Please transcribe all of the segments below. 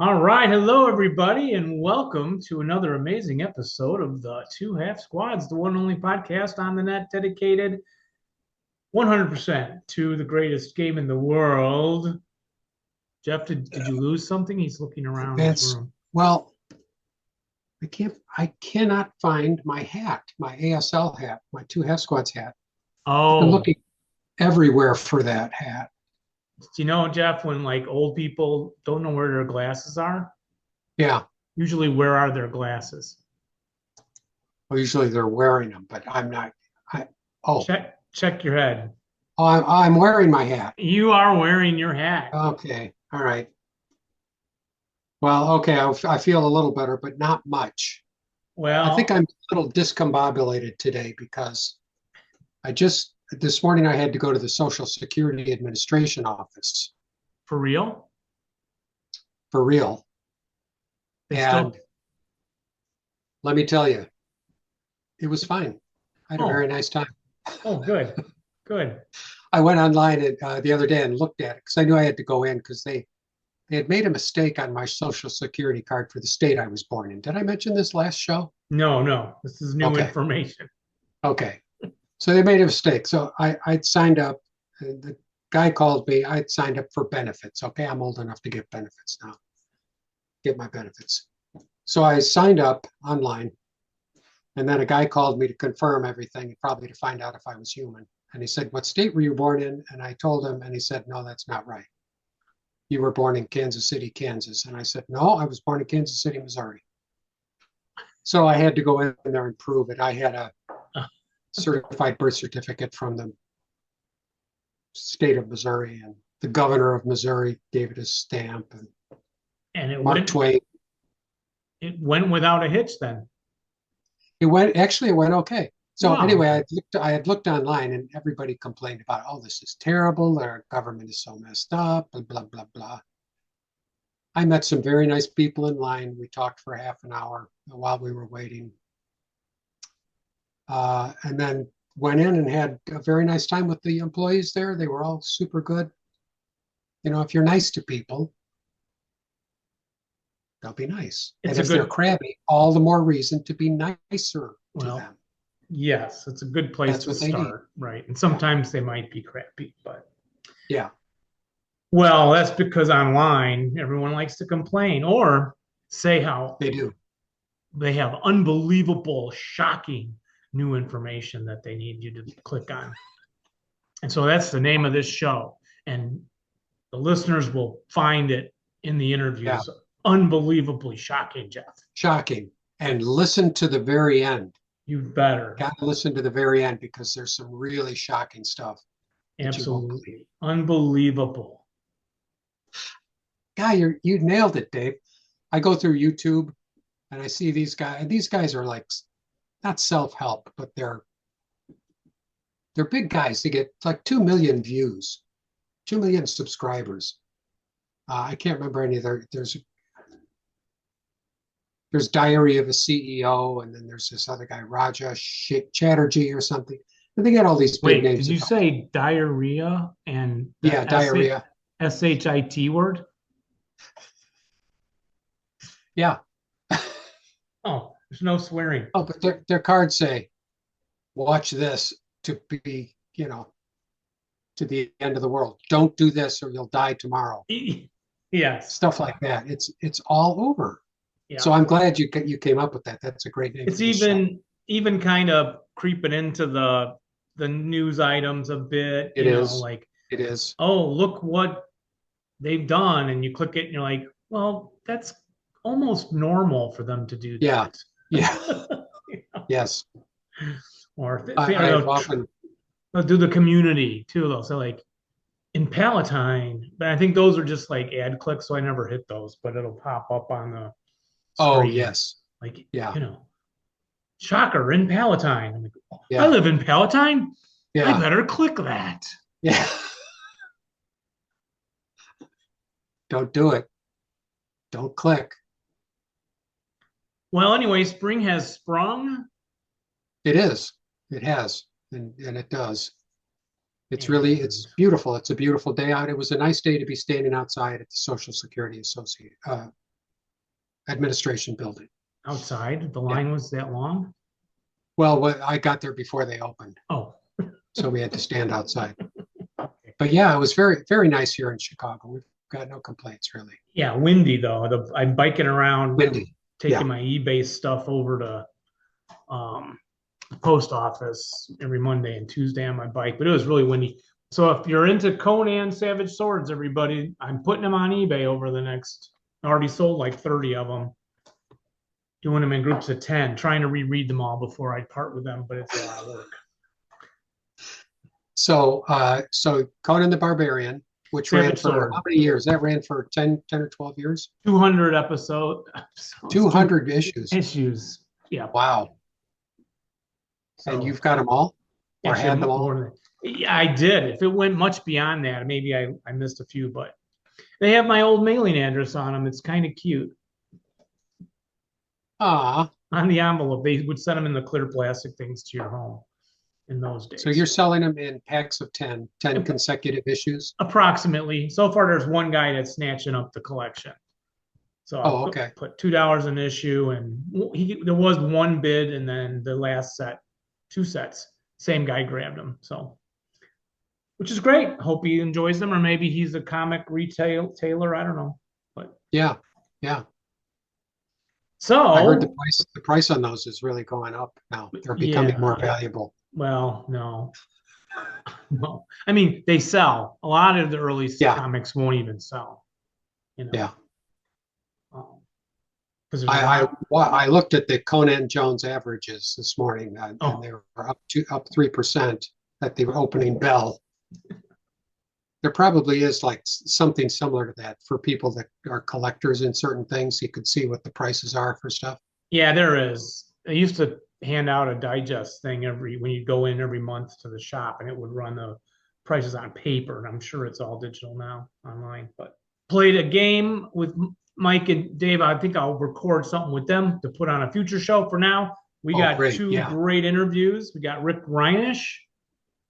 All right. Hello, everybody, and welcome to another amazing episode of the Two Half Squads, the one and only podcast on the net dedicated 100% to the greatest game in the world. Jeff, did you lose something? He's looking around his That's room. well, I cannot find my hat, my ASL hat, my two half squads hat. I've been Oh, looking everywhere for that hat. do you know, Jeff, when like old people don't know where their glasses are, Yeah. usually where are their glasses? Well, usually they're wearing them, but I'm not. I oh, Check your head. I'm wearing my hat. You are wearing your hat. Okay. All right. Well, okay. I feel a little better, but not much. I think Well, I'm a little discombobulated today because I just this morning I had to go to the Social Security Administration office for real? for real. They And still. let me tell you, it was fine. I had a very Oh, nice time. oh, good, good. I went online the other day and looked at it because I knew I had to go in because they had made a mistake on my social security card for the state I was born in. Did I mention this last show? No, no, this is new Okay. information. Okay. So they made a mistake. So I'd signed up. The guy called me. I'd signed up for benefits. Okay. I'm old enough to get benefits now, get my benefits. So I signed up online. And then a guy called me to confirm everything, probably to find out if I was human. And he said, "What state were you born in?" And I told him, and he said, "No, that's not right. You were born in Kansas City, Kansas." And I said, "No, I was born in Kansas City, Missouri." So I had to go in there and prove it. I had a certified birth certificate from the state of Missouri, and the governor of Missouri gave it a stamp, and And Mark Twain. it went without a hitch then. It went okay. So Wow. anyway, I had looked online and everybody complained about, oh, this is terrible. Our government is so messed up, and blah, blah, blah. I met some very nice people in line. We talked for half an hour while we were waiting. And then went in and had a very nice time with the employees there. They were all super good. You know, if you're nice to people, they'll be nice. It's And a if they're good, crabby, all the more reason to be nicer to well, them. yes, it's a good place That's to what they need. start, right? And Yeah. sometimes they might be crappy, but Yeah. well, that's because online everyone likes to complain or say how They do. they have unbelievable, shocking new information that they need you to click on. And so that's the name of this show. And the listeners will find it in the Yeah. interviews. Unbelievably shocking, Jeff. Shocking. And listen to the very end. You better. Got to listen to the very end because there's some really shocking stuff that you won't believe. Absolutely. Unbelievable. Guy, you nailed it, Dave. I go through YouTube and I see these guys, and these guys are like not self-help, but they're big guys. They get like 2 million views, 2 million subscribers. I can't remember any of there's Diary of a CEO, and then there's this other guy, Raja Chatterjee or something. And they got all these big Wait, did names. you say diarrhea and Yeah, that diarrhea. SHIT word? Yeah. Oh, there's no swearing. Oh, but their cards say, watch this to be, to the end of the world. Don't do this or you'll die tomorrow. Yes. Stuff like that. It's all over. Yeah. So I'm glad you came up with that. That's a great name It's for this show. even kind of creeping into the news items a bit, It is. like, It is. oh, look what they've done, and you click it and you're like, well, that's almost normal for them to do Yeah. that. Yeah. Yes. Or I've often. they'll do the community too. They'll say like in Palatine, but I think those are just like ad clicks, so I never hit those, but it'll pop up on the Oh, screen. yes. Like, Yeah. shocker in Palatine. I'm like, oh, I Yeah. live in Palatine. I Yeah. better click that. Yeah. Don't do it. Don't click. Well, anyway, spring has sprung. It is. It has. And it does. It's And beautiful. It's a beautiful day out. It was a nice day to be standing outside at the Social Security administration building. Outside, the line was that long? Well, I got there before they opened, Oh, so we had to stand outside. okay. But yeah, it was very, very nice here in Chicago. We've got no complaints really. Yeah, windy though. I'm biking around, Windy. taking Yeah. my eBay stuff over to the post office every Monday and Tuesday on my bike, but it was really windy. So if you're into Conan Savage Swords, everybody, I'm putting them on eBay over the next. I already sold like 30 of them. Doing them in groups of 10, trying to reread them all before I part with them, but it's a lot of work. So Conan the Barbarian, which ran Savage for Sword. how many years? That ran for 10 or 12 years? 200 episodes. 200 issues. Issues. Yeah. Wow. So, and you've got them all? Or actually, had them all? Yeah, I did. If it went much beyond that, maybe I missed a few, but they have my old mailing address on them. It's kind of cute. Ah. On the envelope, they would send them in the clear plastic things to your home in those days. So you're selling them in packs of 10 consecutive issues? Approximately. So far, there's one guy that's snatching up the collection. So okay. Put $2 an issue, and there was one bid, and then the last set, 2 sets, same guy grabbed them. So, which is great. Hope he enjoys them, or maybe he's a comic retailer. I don't know, but yeah. So I heard the price on those is really going up now. They're becoming more valuable. Well, no. I mean, they sell. A lot of the early comics won't even sell. You know? Yeah. I looked at the Conan Jones averages this morning, and they were up 3% at the opening bell. There probably is like something similar to that for people that are collectors in certain things. You could see what the prices are for stuff. Yeah, there is. I used to hand out a digest thing when you go in every month to the shop, and it would run the prices on paper. And I'm sure it's all digital now online. But played a game with Mike and Dave. I think I'll record something with them to put on a future show. For now, we got two great interviews. We got Rick Reinesch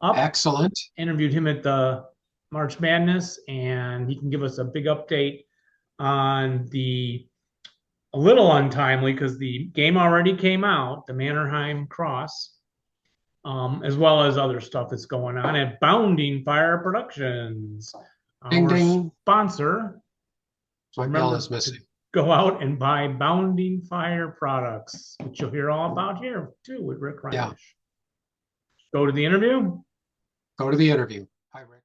up. Excellent. Interviewed him at the March Madness, and he can give us a big update on a little untimely because the game already came out, the Mannerheim Cross, as well as other stuff that's going on at Bounding Fire Productions, our sponsor. My bell is missing. Go out and buy Bounding Fire products, which you'll hear all about here too with Rick Reinesch. Yeah. Go to the interview. Go to the interview. Hi, Rick.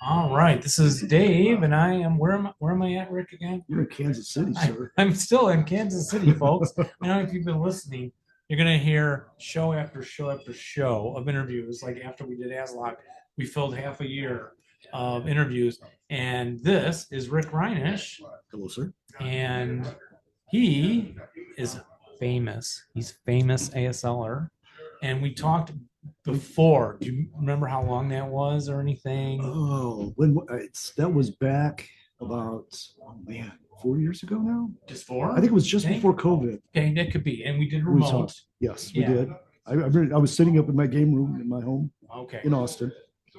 All right, this is Dave, and I am. Where am I at, Rick? Again? You're in Kansas City, sir. I'm still in Kansas City, folks. I know if you've been listening, you're gonna hear show after show after show of interviews. Like after we did Aslock, we filled half a year of interviews, and this is Rick Reinesch. Hello, sir. And he is famous. He's famous ASLer, and we talked before. Do you remember how long that was or anything? Oh, that was back about 4 years ago now. Just 4? I think it was just before COVID. Okay, that could be. And we did remote. Yes, we did. I was sitting up in my game room in my home. Okay. In Austin.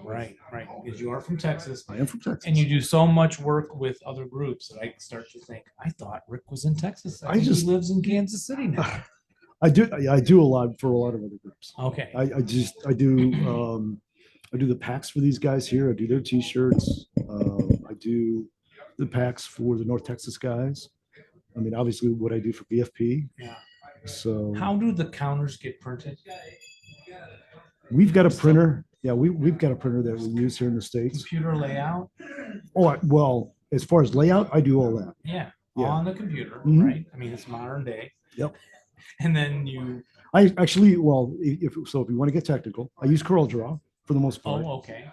Right. Because you are from Texas. I am from Texas. And you do so much work with other groups that I start to think, I thought Rick was in Texas. He lives in Kansas City now. I do a lot for a lot of other groups. Okay. I do the packs for these guys here. I do their t-shirts. I do the packs for the North Texas guys. I mean, obviously what I do for BFP. Yeah. So how do the counters get printed? We've got a printer. Yeah, we've got a printer that we use here in the States. Computer layout? Oh, well, as far as layout, I do all that. Yeah. On the computer, right? I mean, it's modern day. Yep. And then I actually, if you want to get technical, I use CorelDRAW for the most part. Oh, okay.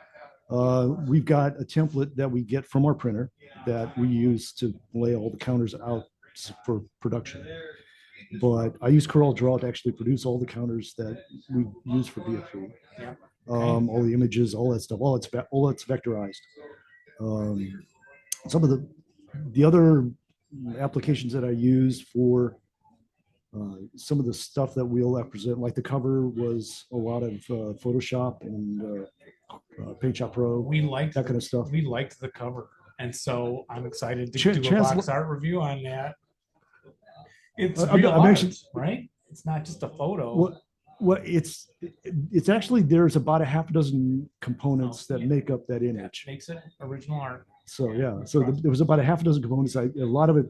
We've got a template that we get from our printer that we use to lay all the counters out for production. But I use CorelDRAW to actually produce all the counters that we use for BFP. Yeah. Okay. All the images, all that stuff, all that's vectorized. Some of the other applications that I use for some of the stuff that we'll represent, like the cover was a lot of Photoshop and PaintShop Pro. We liked that kind of stuff. We liked the cover, and so I'm excited to do a box art review on that. It's I'm- real I'm art, actually- right? It's not just a photo. Well, it's actually, there's about a half a dozen components that yeah. make up that That image. makes it original art. So yeah, so there was about a half a dozen components. A lot of it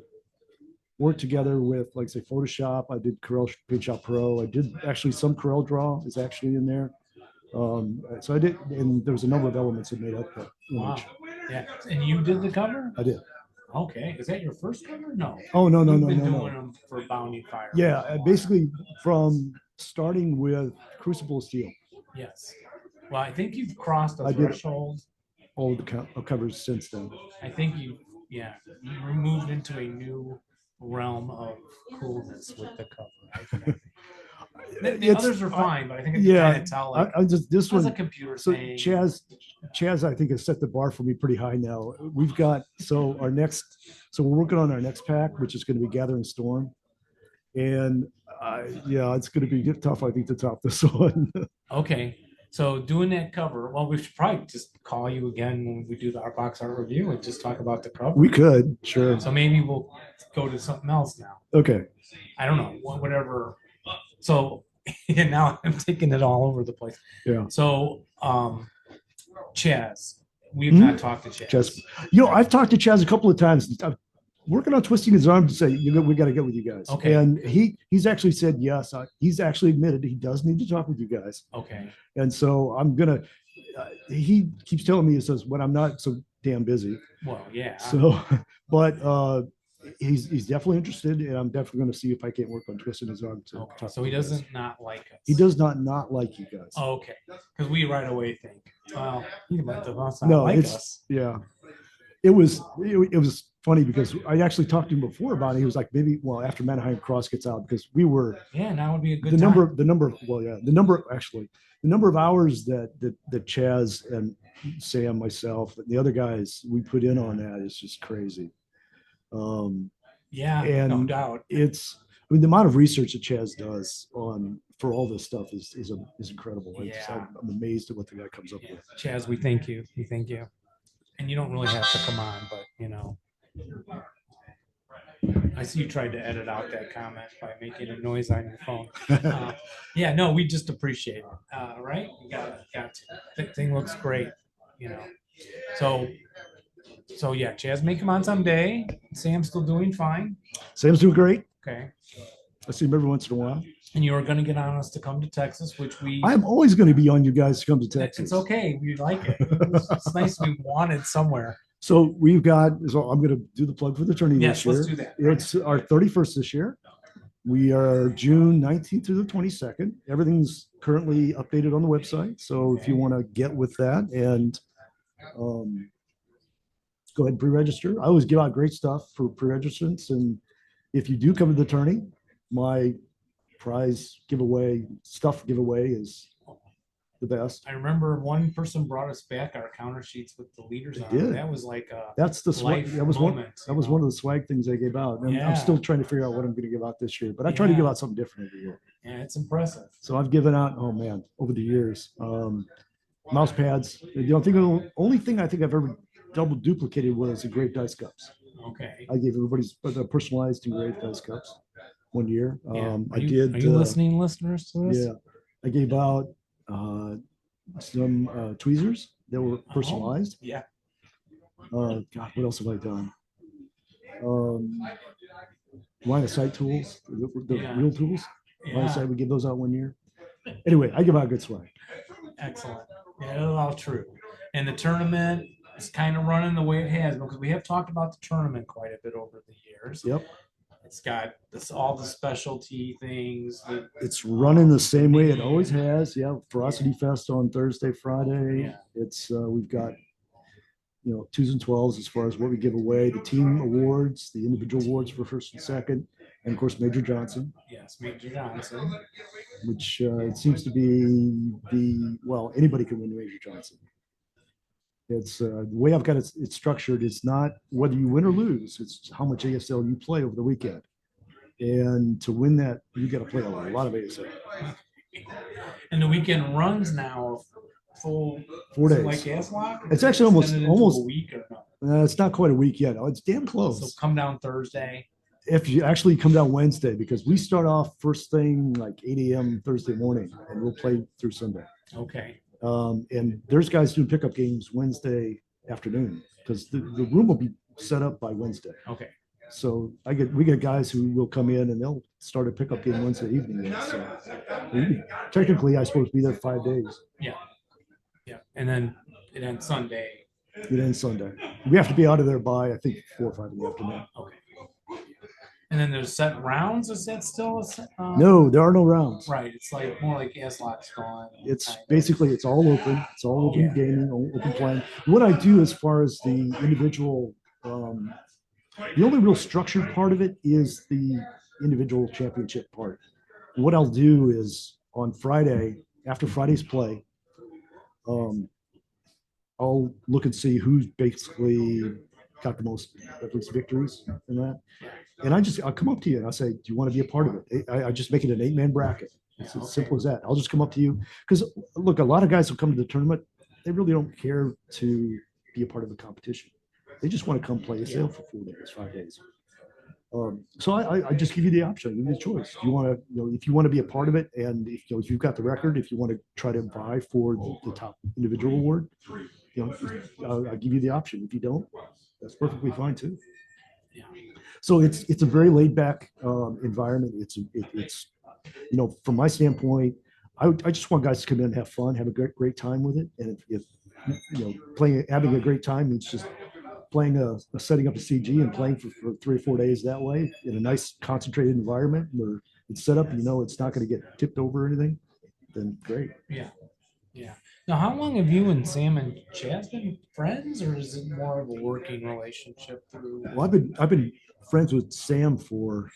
worked together with, like, say, Photoshop. I did Corel Paint Shop Pro. I did actually some Corel Draw is actually in there. So I did, and there was a number of elements that made up that Wow. image. Yeah. And you did the cover? I did. Okay. Is that your first cover? No. Oh, no, You've been doing no. them for Bounty Fire. Yeah, basically from starting with Crucible of Steel, Yes. Well, I think you've crossed a I did. threshold. all the covers since then. I think you moved into a new realm of coolness with the cover. The It's- others are fine, but I think you Yeah, kind of tell like I just, this how's a one, computer so saying. Chaz, I think, has set the bar for me pretty high now. We've got, so we're working on our next pack, which is going to be Gathering Storm. And yeah, it's going to be tough, I think, to top this one. Okay, so doing that cover, well, we should probably just call you again when we do our box art review and just talk about the cover. We could, sure. So maybe we'll go to something else now. Okay. I don't know, whatever. So and now I'm taking it all over the place. Yeah. So Chaz, we've not talked to Chaz. Chaz, I've talked to Chaz a couple of times. I'm working on twisting his arm to say, we got to get with you guys. Okay. And he's actually said yes. He's actually admitted he does need to talk with you guys. Okay. And so I'm gonna. He keeps telling me, he says, when I'm not so damn busy. Well, yeah. So, but he's definitely interested, and I'm definitely going to see if I can't work on twisting his arm. Okay. So he doesn't not like us. He does not like you guys. Oh, okay. Because we right away think, well, he might not No, like it's us. yeah. It was funny because I actually talked to him before about it. He was like, maybe, well, after Mannerheim Cross gets out, because we were Now would be a good the time. number of hours that Chaz and Sam, myself, and the other guys we put in on that is just crazy. Yeah, and no doubt. The amount of research that Chaz does for all this stuff is incredible. Yeah. I'm amazed at what the guy comes up with. Chaz, we thank you. We thank you. And you don't really have to come on, but I see you tried to edit out that comment by making a noise on your phone. No, we just appreciate it. Right? You got to. The thing looks great, So yeah, Chaz may come on someday. Sam's still doing fine. Sam's doing great. Okay. I see him every once in a while. And you were going to get on us to come to Texas, which I'm always going to be on you guys to come to Texas. It's okay. We like it. It's nice to be wanted somewhere. So I'm going to do the plug for the tourney this year. Let's do that. It's our 31st this year. We are June 19th through the 22nd. Everything's currently updated on the website. So if you want to get with that and go ahead and pre-register. I always give out great stuff for pre-registrants. And if you do come to the tourney, my prize giveaway is the best. I remember one person brought us back our counter sheets with the leaders They on did. it. That was like a That's the swag. life That was moment, one of the swag things I gave out. And Yeah. I'm still trying to figure out what I'm going to give out this year. But I try to Yeah. give out something different every year. Yeah, it's impressive. So I've given out, oh man, over the years, mouse pads. The only thing I think I've ever double duplicated was the Great Dice Cups. Okay. I gave everybody's personalized engraved dice cups one year. Yeah. I did. Are you listening, listeners, to this? Yeah, I gave out some tweezers that were personalized. Yeah. God, what else have I done? Line of sight tools, the Yeah. real tools. Line of Yeah. sight, we give those out one year. Anyway, I give out good swag. Excellent. Yeah, that's all true. And the tournament is kind of running the way it has because we have talked about the tournament quite a bit over the years. Yep, It's got all the specialty things. it's running the same way it always has. Yeah, Ferocity Fest on Thursday, Friday. Yeah. It's we've got 2s and 12s as far as what we give away, the team awards, the individual awards for first and second, and of course Major Johnson, Yes, Major Johnson. which it seems to be anybody can win Major Johnson. It's the way I've got it structured. It's not whether you win or lose. It's how much ASL you play over the weekend. And to win that, you got to play a lot of ASL. And the weekend runs now full 4 days. Like Gaslock? It's actually Extended into almost- a week or no? It's not quite a week yet. Oh, it's damn So close. come down Thursday. if you actually come down Wednesday, because we start off first thing like 8 a.m. Thursday morning, and we'll play through Sunday. Okay. And there's guys doing pickup games Wednesday afternoon because the room will be set up by Wednesday. Okay. So we get guys who will come in and they'll start a pickup game Wednesday evening. So technically, I suppose be there 5 days. Yeah. Yeah. And then it ends Sunday. It ends Sunday. We have to be out of there by I think 4 or 5 in the afternoon. Okay. And then there's set rounds. Is that still a set? No, there are no rounds. Right. It's like more like S-Lot's gone. It's basically it's all open. It's all open Yeah. gaming, all open playing. What I do as far as the individual, the only real structured part of it is the individual championship part. What I'll do is on Friday, after Friday's play, I'll look and see who's basically got the most at least victories in that. And I'll come up to you and I'll say, do you want to be a part of it? I just make it an 8-man bracket. It's as simple as that. I'll just come up to you. Because look, a lot of guys who come to the tournament, they really don't care to be a part of the competition. They just want to come play a sale for 4 days, 5 days. So I just give you the option, give you the choice. Do you want to, if you want to be a part of it, and if you've got the record, if you want to try to vie for the top individual award, I'll give you the option. If you don't, that's perfectly fine too. So it's a very laid back environment. It's from my standpoint, I just want guys to come in and have fun, have a great time with it. And if having a great time means just playing setting up a CG and playing for 3 or 4 days that way in a nice concentrated environment where it's set up, it's not going to get tipped over or anything, then great. Yeah. Now, how long have you and Sam and Chaz been friends, or is it more of a working relationship through? Well, I've been friends with Sam for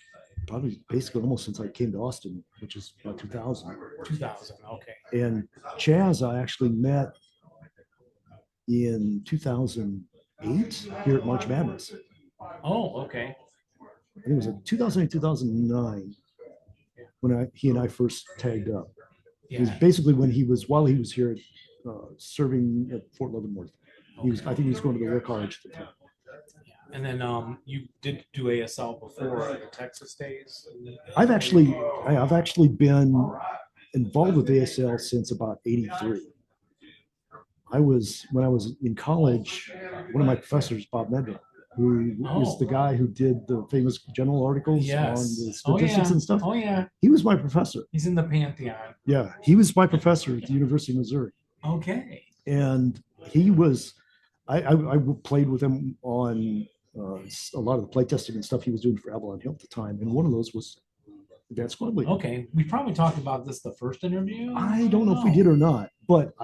probably basically almost since I came to Austin, which is about 2000. 2000, okay. And Chaz, I actually met in 2008 here at March Madness. Oh, okay. I think it was 2008, 2009 when he and I first tagged up. It was basically while he was here serving at Fort Leavenworth. I think he was going to the War College at the time. And then you did do ASL before the Texas days? I've actually been involved with ASL since about 83. When I was in college, one of my professors, Bob Medra, who is the guy who did the famous journal articles on the statistics and stuff. Oh, yeah. He was my professor. He's in the Pantheon. Yeah, he was my professor at the University of Missouri. Okay. And he was, I played with him on a lot of the play testing and stuff he was doing for Avalon Hill at the time. And one of those was Advanced Squad League. Okay. We probably talked about this the first interview. I don't know if we did or not, but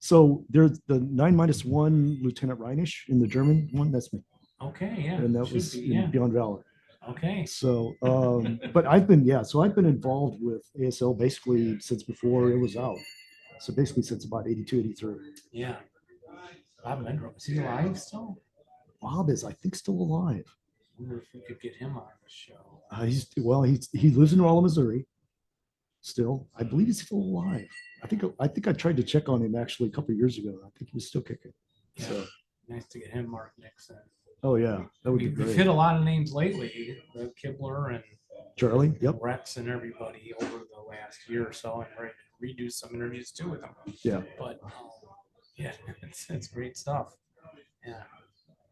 so there's the 9-1 Lieutenant Reinesch in the German one. That's me. Okay, yeah. And that was in Beyond Valor. Okay. So, but I've been involved with ASL basically since before it was out. So basically since about 82, 83. Yeah. Bob Mendro, is he alive still? Bob is, I think, still alive. I wonder if we could get him on the show. He lives in Rolla, Missouri. Still, I believe he's still alive. I think I tried to check on him actually a couple of years ago. I think he was still kicking. Yeah. So nice to get him, Mark Nixon. Oh yeah, that would be great. We've hit a lot of names lately, Kibler and Charlie, Rex and everybody over the last year or so, and ready to redo some interviews too with them. Yeah, but it's great stuff. Yeah.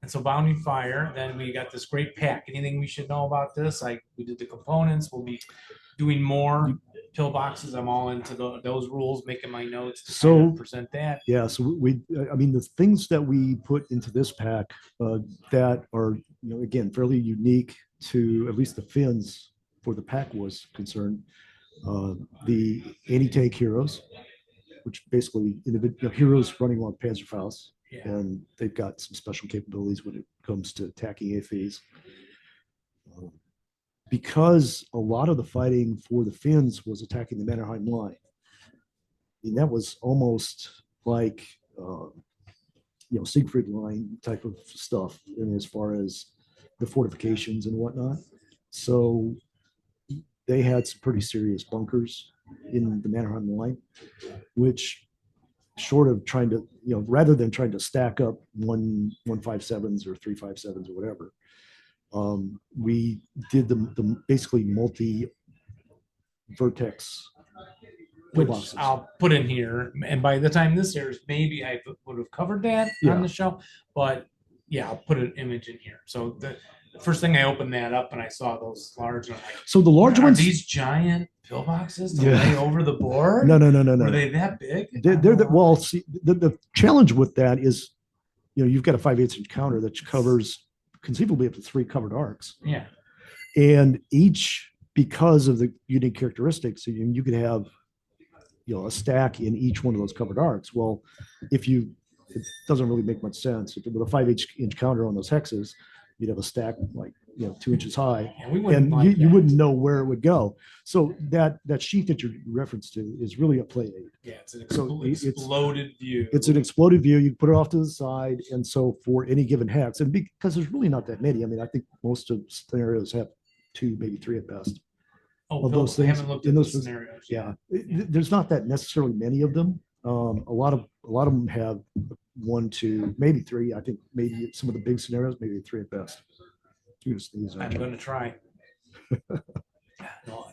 And so Bounding Fire, then we got this great pack. Anything we should know about this? We did the components. We'll be doing more pillboxes. I'm all into those rules, making my notes to kind of present that. Yeah, so the things that we put into this pack that are, again, fairly unique to at least the fins for the pack was concerned. The anti-tank heroes, which basically heroes running along Panzerfaust. Yeah. And they've got some special capabilities when it comes to attacking AFEs. Because a lot of the fighting for the Finns was attacking the Mannerheim line. And that was almost like, Siegfried line type of stuff, and as far as the fortifications and whatnot. So they had some pretty serious bunkers in the Mannerheim line, which short of trying to, rather than trying to stack up 157s or 357s or whatever, We did the basically multi-vertex Which boxes. I'll put in here. And by the time this airs, maybe I would have covered that on the show. But yeah, I'll put an image in here. So the first thing I opened that up and I saw those large. And I'm like, So the large ones, these giant pillboxes to Yeah. lay over the board? no. Were they that big? Well, see, the challenge with that is, you've got a 5/8 inch counter that covers conceivably up to 3 covered arcs. Yeah. And each, because of the unique characteristics, you could have, a stack in each one of those covered arcs. Well, it doesn't really make much sense. If with a 5/8 inch counter on those hexes, you'd have a stack like 2 inches high, and you wouldn't know where it would go. So that sheet that you're referenced to is really a play aid. Yeah, it's an exploded view. It's an exploded view. You put it off to the side, and so for any given hex, and because there's really not that many. I mean, I think most of scenarios have 2, maybe 3 at best. Of those things, I haven't looked at those scenarios. Yeah, there's not that necessarily many of them. A lot of them have 1, 2, maybe 3. I think maybe some of the big scenarios, maybe 3 at best. I'm going to try. No,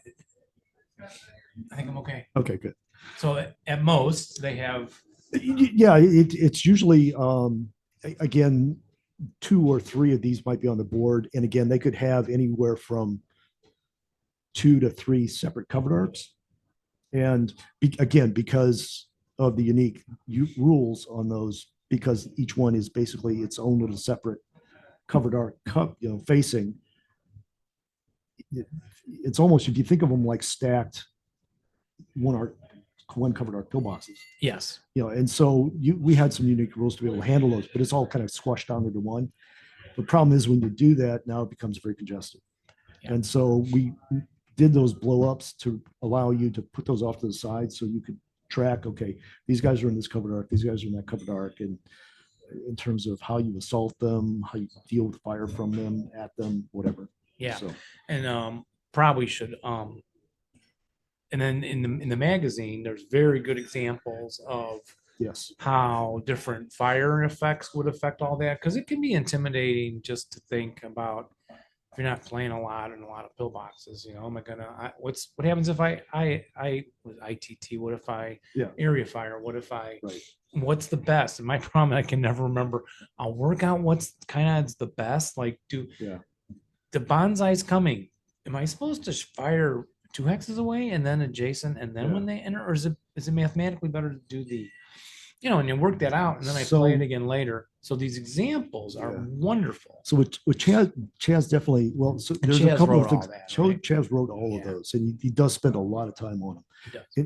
I think I'm okay. Okay, good. So at most they have. Yeah, it's usually again 2 or 3 of these might be on the board, and again they could have anywhere from 2 to 3 separate covered arcs, and again because of the unique rules on those, because each one is basically its own little separate covered arc, facing. It's almost, if you think of them like stacked one covered arc pillboxes. Yes. And so we had some unique rules to be able to handle those, but it's all kind of squashed down into one. The problem is when you do that, now it becomes very congested. Yeah. And so we did those blow ups to allow you to put those off to the side so you could track, okay, these guys are in this covered arc, these guys are in that covered arc, and in terms of how you assault them, how you deal with fire from them, at them, whatever. Yeah. So. And probably should and then in the magazine there's very good examples of how different fire effects would affect all that, because it can be intimidating just to think about if you're not playing a lot in a lot of pillboxes. Am I gonna what happens if I with ITT, what if I area fire, what if I what's the best? And my problem, I can never remember. I'll work out what's kind of the best. Like the bonsai's coming, am I supposed to fire 2 hexes away and then adjacent and then when they enter, or is it mathematically better to do the and you work that out and then I play it again later. So these examples are wonderful. So with Chaz definitely, there's a couple of things. Chaz wrote all of those, and he does spend a lot of time on them.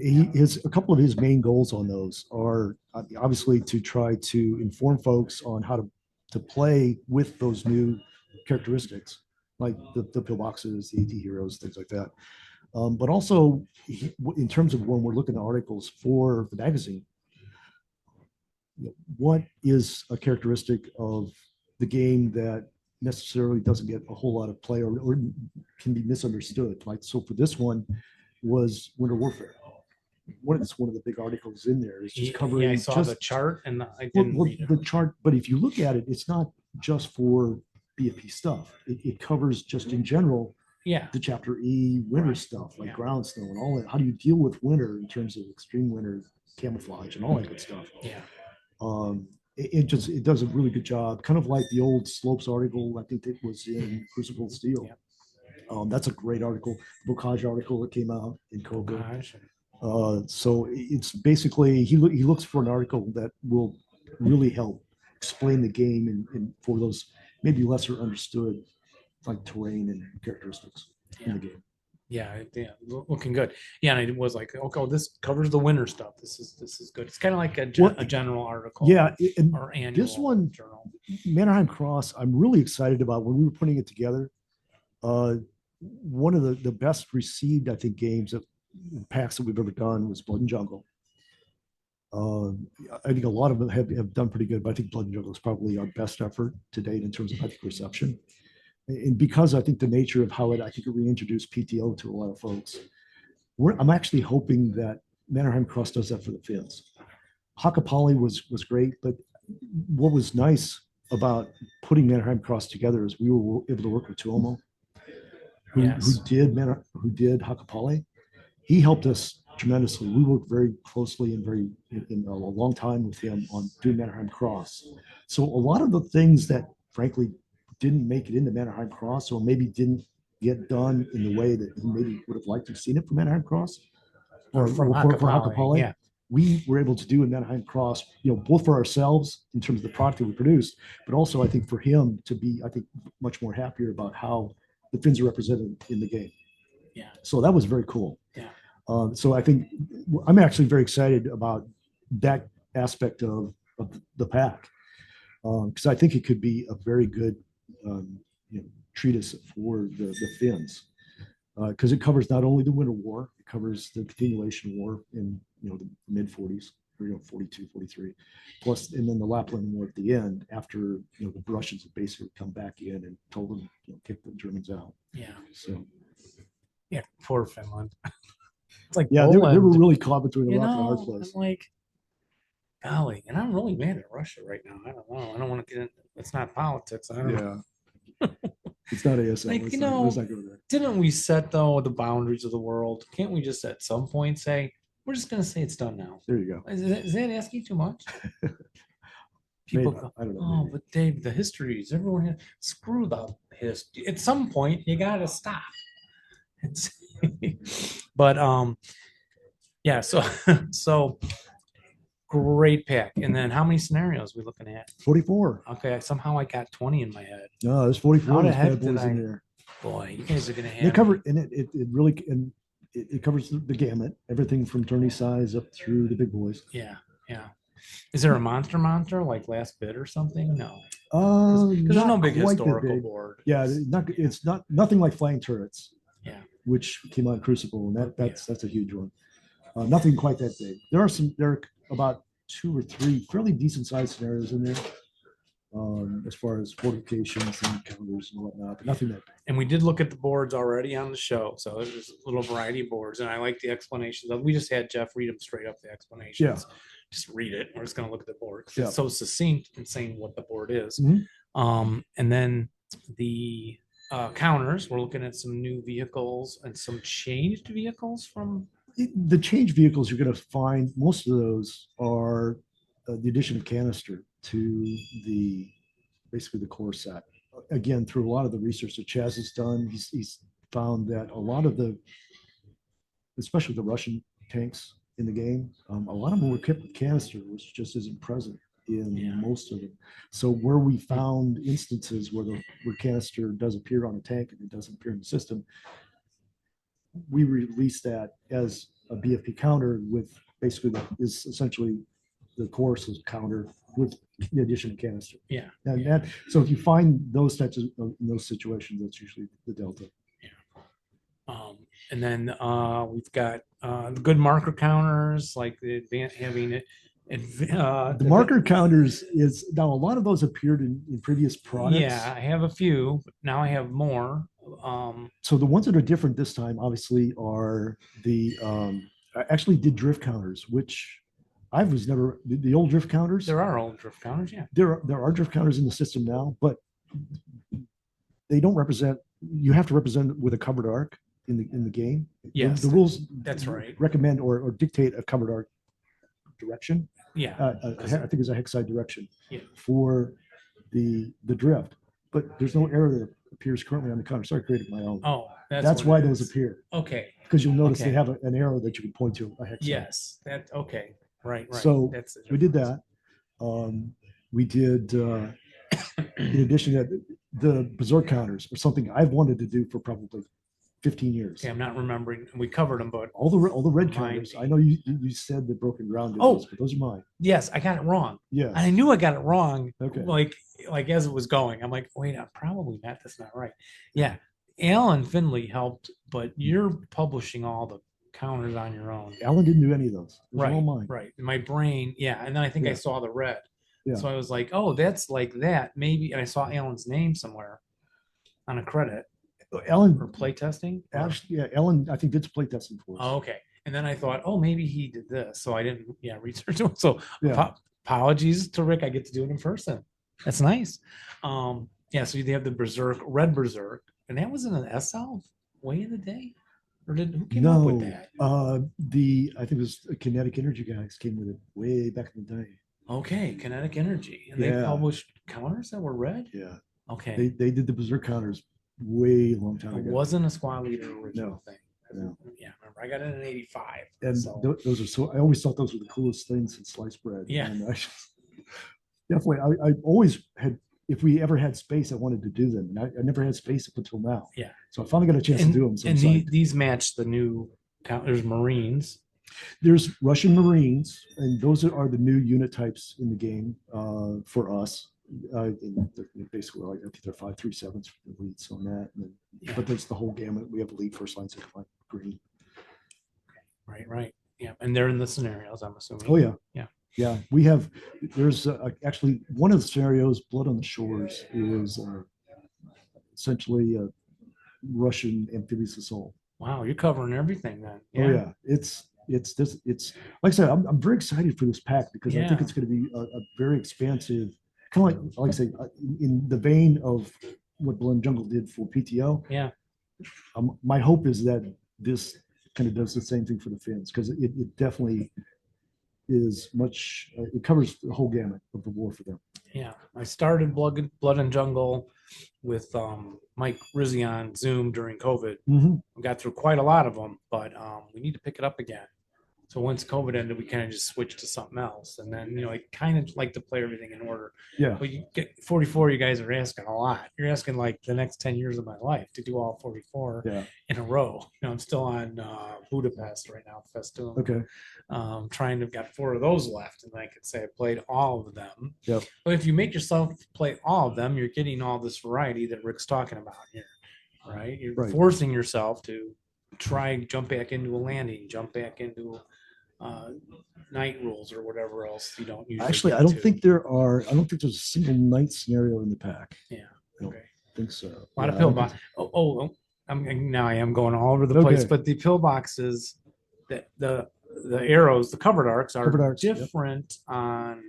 A couple of his main goals on those are obviously to try to inform folks on how to play with those new characteristics, like the pillboxes, the AT heroes, things like that. But also, in terms of when we're looking at articles for the magazine, what is a characteristic of the game that necessarily doesn't get a whole lot of play or can be misunderstood? Like, so for this one was Winter Warfare. One of the big articles in there is just covering. Yeah, I saw the chart and I didn't read it. The chart, but if you look at it, it's not just for BFP stuff. It covers just in general. Yeah. The chapter E winter stuff, like ground snow and all that. How do you deal with winter in terms of extreme winter, camouflage, and all that good stuff? Yeah. It does a really good job, kind of like the old Slopes article. I think it was in Crucible Steel. Yeah. That's a great article. The Bocage article that came out in Cobra. So it's basically he looks for an article that will really help explain the game and for those maybe lesser understood like terrain and characteristics in the game. Yeah, looking good. Yeah, and it was like, okay, this covers the winter stuff. This is good. It's kind of like a general article. Yeah, or annual. This one, journal. Mannerheim Cross, I'm really excited about. When we were putting it together, one of the best received, I think, games of packs that we've ever done was Blood and Jungle. I think a lot of them have done pretty good, but I think Blood and Jungle is probably our best effort to date in terms of, I think, reception. And because I think the nature of how I think it reintroduced PTO to a lot of folks, I'm actually hoping that Mannerheim Cross does that for the Finns. Hakapali was great, but what was nice about putting Mannerheim Cross together is we were able to work with Tuomo, who Yes. who did Hakapale. He helped us tremendously. We worked very closely and in a long time with him on doing Mannerheim Cross. So a lot of the things that frankly didn't make it into Mannerheim Cross, or maybe didn't get done in the way that he maybe would have liked to have seen it from Mannerheim Cross, or From for Hakapale, Hakapale, yeah. we were able to do in Mannerheim Cross, both for ourselves in terms of the product that we produced, but also I think for him to be, I think, much more happier about how the Finns are represented in the game. Yeah. So that was very cool. Yeah. So I think I'm actually very excited about that aspect of the pack, because I think it could be a very good treatise for the Finns, because it covers not only the Winter War, it covers the continuation war in the mid 40s, or 42, 43, plus, and then the Lapland War at the end, after the Russians had basically come back in and told them kick the Germans out. Yeah. So Yeah. Poor Finland. It's like yeah, they were Poland, really caught between a rock and a hard I'm place. like, golly, and I'm really mad at Russia right now. I don't know. I don't want to get in. It's not politics. I don't know. Yeah. It's not ASL. Like, let's you not, know, let's not go there. Didn't we set though the boundaries of the world? Can't we just at some point say we're just going to say it's done now? There you go. Is that asking too much? People Maybe. go, I don't know. oh, maybe. but Dave, the histories, everyone has, screw the history. At some point, you got to stop. It's but yeah. So great pick. And then how many scenarios we looking at? 44. Okay, somehow I got 20 in my head. No, there's 44 How of the these heck bad did boys in I- there. Boy, you guys are gonna They have cover, and it really, and it covers the gamut, everything from tourney size up through the big boys. Yeah. Is there a monster like Last Bid or something? No. Because There's no big historical board. Yeah, it's not nothing like flying turrets. Yeah. Which came out in Crucible, and that's a huge one. Nothing quite that big. There are about 2 or 3 fairly decent sized scenarios in there, as far as fortifications and counters and whatnot, but nothing that big. And we did look at the boards already on the show. So there's a little variety of boards. And I like the explanations. We just had Jeff read them straight up, the explanations. Yeah. Just read it. We're just going to look at the board. 'Cause Yeah. It's so succinct in saying what the board is. Mhm. And then the counters, we're looking at some new vehicles and some changed vehicles from. The change vehicles you're going to find, most of those are the addition of canister to basically the core set. Again, through a lot of the research that Chaz has done, he's found that a lot of especially the Russian tanks in the game, a lot of them were equipped with canister, which just isn't present in most of them. So where we found instances where canister does appear on a tank and it doesn't appear in the system, we released that as a BFP counter with basically is essentially the course's counter with the addition of canister. Yeah. And so if you find those types of in those situations, that's usually the delta. And then we've got the good marker counters, like the having it. The marker counters is now a lot of those appeared in previous products. Yeah, I have a few, but now I have more. So the ones that are different this time, obviously, are the I actually did drift counters, which I was never the old drift counters. There are old drift counters, yeah. There are drift counters in the system now, but they don't represent. You have to represent with a covered arc in the game. Yes, the rules. that's right. Recommend or dictate a covered arc direction. Yeah, I think it's a hex side direction. Yeah. For the drift, but there's no error that appears currently on the counter. So I created my own. Oh, that's why those appear. Okay. Because you'll notice Okay. they have an arrow that you can point to. A hex side. Yes, that okay. Right. So that's we did that. We did, in addition to that, the Berserk counters are something I've wanted to do for probably 15 years. Okay, I'm not remembering. We covered them, but All the red Mine. counters. I know you said the Broken Ground did Oh. those, but those are mine. yes, I got it wrong. Yes. I knew I got it wrong. Okay. Like as it was going, I'm like, wait, I probably got this not right. Yeah, Alan Finley helped, but you're publishing all the counters on your own. Alan didn't do any of those. Those are all mine. Right. My brain, yeah. And then I think I Yeah. saw the red. Yeah. So I was like, oh, that's like that. Maybe. And I saw Alan's name somewhere on a credit Alan, for play testing. actually, yeah, Alan, I think did play testing for us. Oh, okay. And then I thought, oh, maybe he did this. So I didn't, research it. So Yeah. apologies to Rick. I get to do it in person. That's nice. Yeah, so they have the Berserk, Red Berserk, and that was in an SL way in the day? Or who came up with No, that? I think it was Kinetic Energy guys came with it way back in the day. Okay, Kinetic Energy. And they Yeah. published counters that were red? Yeah, Okay. they did the Berserk counters way long time It ago. wasn't a Squad Leader original No. thing. No. Yeah, remember I got it in '85. And So those are so. I always thought those were the coolest things in sliced bread. Yeah. And definitely, I always had. If we ever had space, I wanted to do them. And I never had space up until now. Yeah. So I finally got a chance to do them. So and these match the new there's Marines. There's Russian Marines, and those are the new unit types in the game for us. Basically, like, I think they're 5.37s for the elites on that. Yeah. But there's the whole gamut. We have elite, first line, second line, green. Right. Yeah, and they're in the scenarios, I'm assuming. Oh yeah, Yeah. yeah. We have. There's actually one of the scenarios, Blood on the Shores, is essentially a Russian amphibious assault. Wow, you're covering everything then. Oh yeah, it's like I said, I'm very excited for this pack because I think Yeah. it's going to be a very expansive, kind of like I say, in the vein of what Blood and Jungle did for PTO. Yeah. My hope is that this kind of does the same thing for the Finns, because it definitely is much. It covers the whole gamut of the war for them. Yeah, I started Blood and Jungle with Mike Rizzi on Zoom during COVID. We got through quite a lot of them, but we need to pick it up again. So once COVID ended, we kind of just switched to something else. And then, I kind of like to play everything in order. Yeah. But you get 44, you guys are asking a lot. You're asking like the next 10 years of my life to do all 44 in a row. I'm still on Budapest right now, Festoon. Okay. Trying to got 4 of those left. And I could say I played all of them. Yep. But if you make yourself play all of them, you're getting all this variety that Rick's talking about here, right? You're forcing yourself to jump back into a landing, jump back into night rules or whatever else you don't usually. Actually, I don't think there's a single night scenario in the pack. Yeah. Okay. I think so. A lot of pillbox. I am going all over the place, but the pillboxes, the arrows, the covered arcs are different on.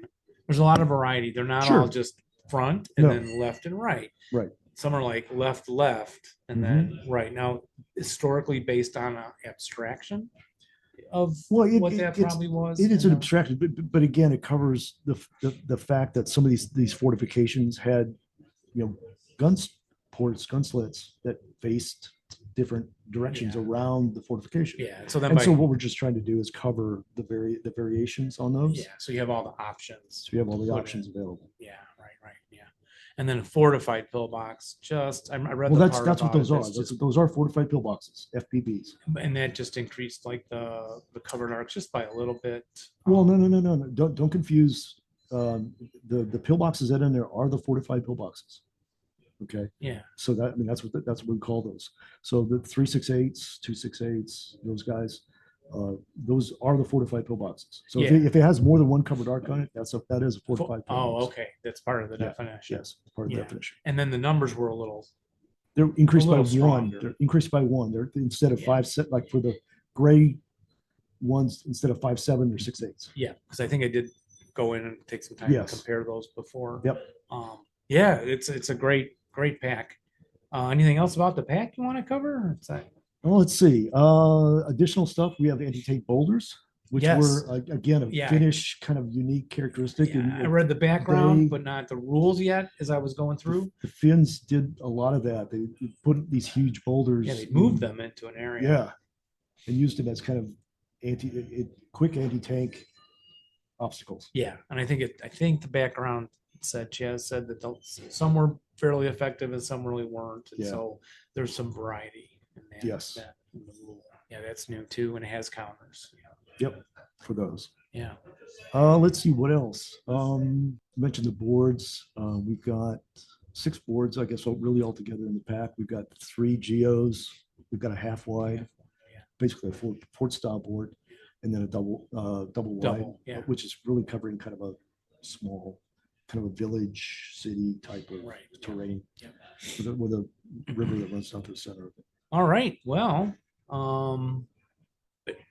There's a lot of variety. They're not all just front and then left and right. Right. Some are like left, and then right. Now, historically based on abstraction of what that probably was. It is an abstraction, but again, it covers the fact that some of these fortifications had, gun slits that faced different directions around the fortification. Yeah. So what we're just trying to do is cover the variations on those. Yeah. So you have all the options. So you have all the options available. Yeah. Right. Yeah. And then a fortified pillbox. I read. Well, that's what those are. Those are fortified pillboxes, FPBs. And that just increased like the covered arcs just by a little bit. Well, no. Don't confuse. The pillboxes that are in there are the fortified pillboxes. Okay. Yeah. So that's what we call those. So the 368s, 268s, those guys, those are the fortified pillboxes. So if it has more than one covered arc on it, that is a fortified pillbox. Oh, okay. That's part of the definition. Yes, part of the definition. And then the numbers were a little. They're increased by stronger. 1. They're increased by 1. They're instead of 5 set, like for the gray ones, instead of 5.7, they're 6.8s. Yeah, because I think I did go in and take some time to compare those before. Yep. It's a great pack. Anything else about the pack you want to cover? Well, let's see. Additional stuff. We have anti-tank boulders, which were again a Finnish kind of unique characteristic. Yeah, I read the background, but not the rules yet as I was going through. The Finns did a lot of that. They put these huge boulders. Yeah, they moved them into an area. Yeah, and used them as kind of quick anti-tank obstacles. Yeah, and I think the background said that some were fairly effective and some really weren't, and so there's some variety in that. Yes. In the rule. Yeah, that's new too, and it has counters. Yep, for those. Yeah. Let's see what else. Mentioned the boards. We've got 6 boards, I guess, really all together in the pack. We've got 3 geos. We've got a half wide, basically a fort style board, and then a double wide, which is really covering kind of a small, kind of a village city type of terrain with a river that runs down through the center of it. All right. Well,